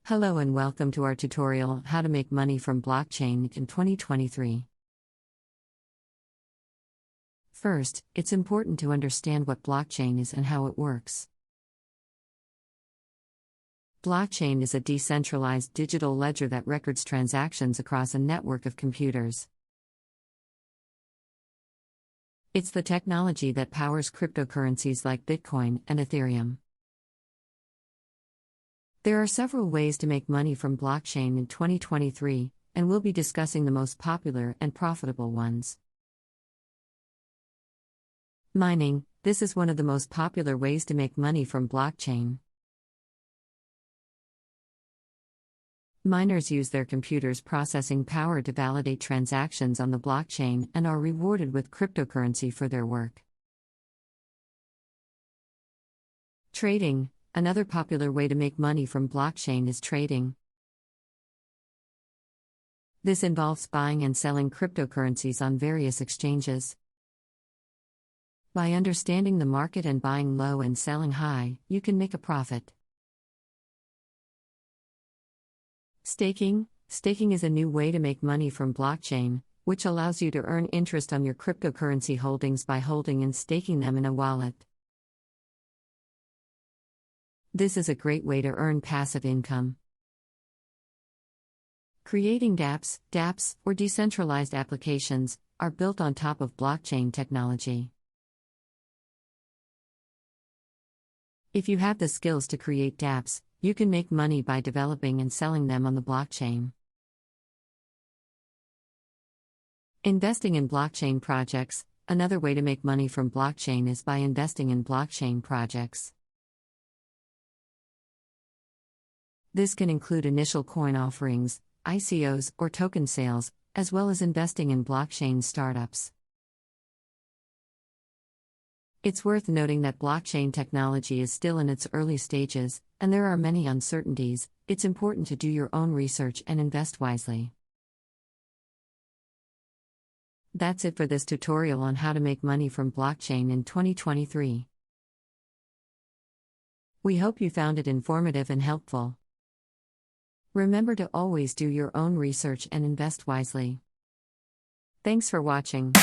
Hello and welcome to our tutorial How to Make Money from Blockchain in 2023. First, it's important to understand what blockchain is and how it works. Blockchain is a decentralized digital ledger that records transactions across a network of computers. It's the technology that powers cryptocurrencies like Bitcoin and Ethereum. There are several ways to make money from blockchain in 2023, and we'll be discussing the most popular and profitable ones. Mining. This is one of the most popular ways to make money from blockchain. Miners use their computers' processing power to validate transactions on the blockchain and are rewarded with cryptocurrency for their work. Trading. Another popular way to make money from blockchain is trading. This involves buying and selling cryptocurrencies on various exchanges. By understanding the market and buying low and selling high, you can make a profit. Staking. Staking is a new way to make money from blockchain, which allows you to earn interest on your cryptocurrency holdings by holding and staking them in a wallet. This is a great way to earn passive income. Creating dApps. dApps, or decentralized applications, are built on top of blockchain technology. If you have the skills to create dApps, you can make money by developing and selling them on the blockchain. Investing in blockchain projects. Another way to make money from blockchain is by investing in blockchain projects. This can include initial coin offerings, ICOs, or token sales, as well as investing in blockchain startups. It's worth noting that blockchain technology is still in its early stages, and there are many uncertainties. It's important to do your own research and invest wisely. That's it for this tutorial on how to make money from blockchain in 2023. We hope you found it informative and helpful. Remember to always do your own research and invest wisely. Thanks for watching.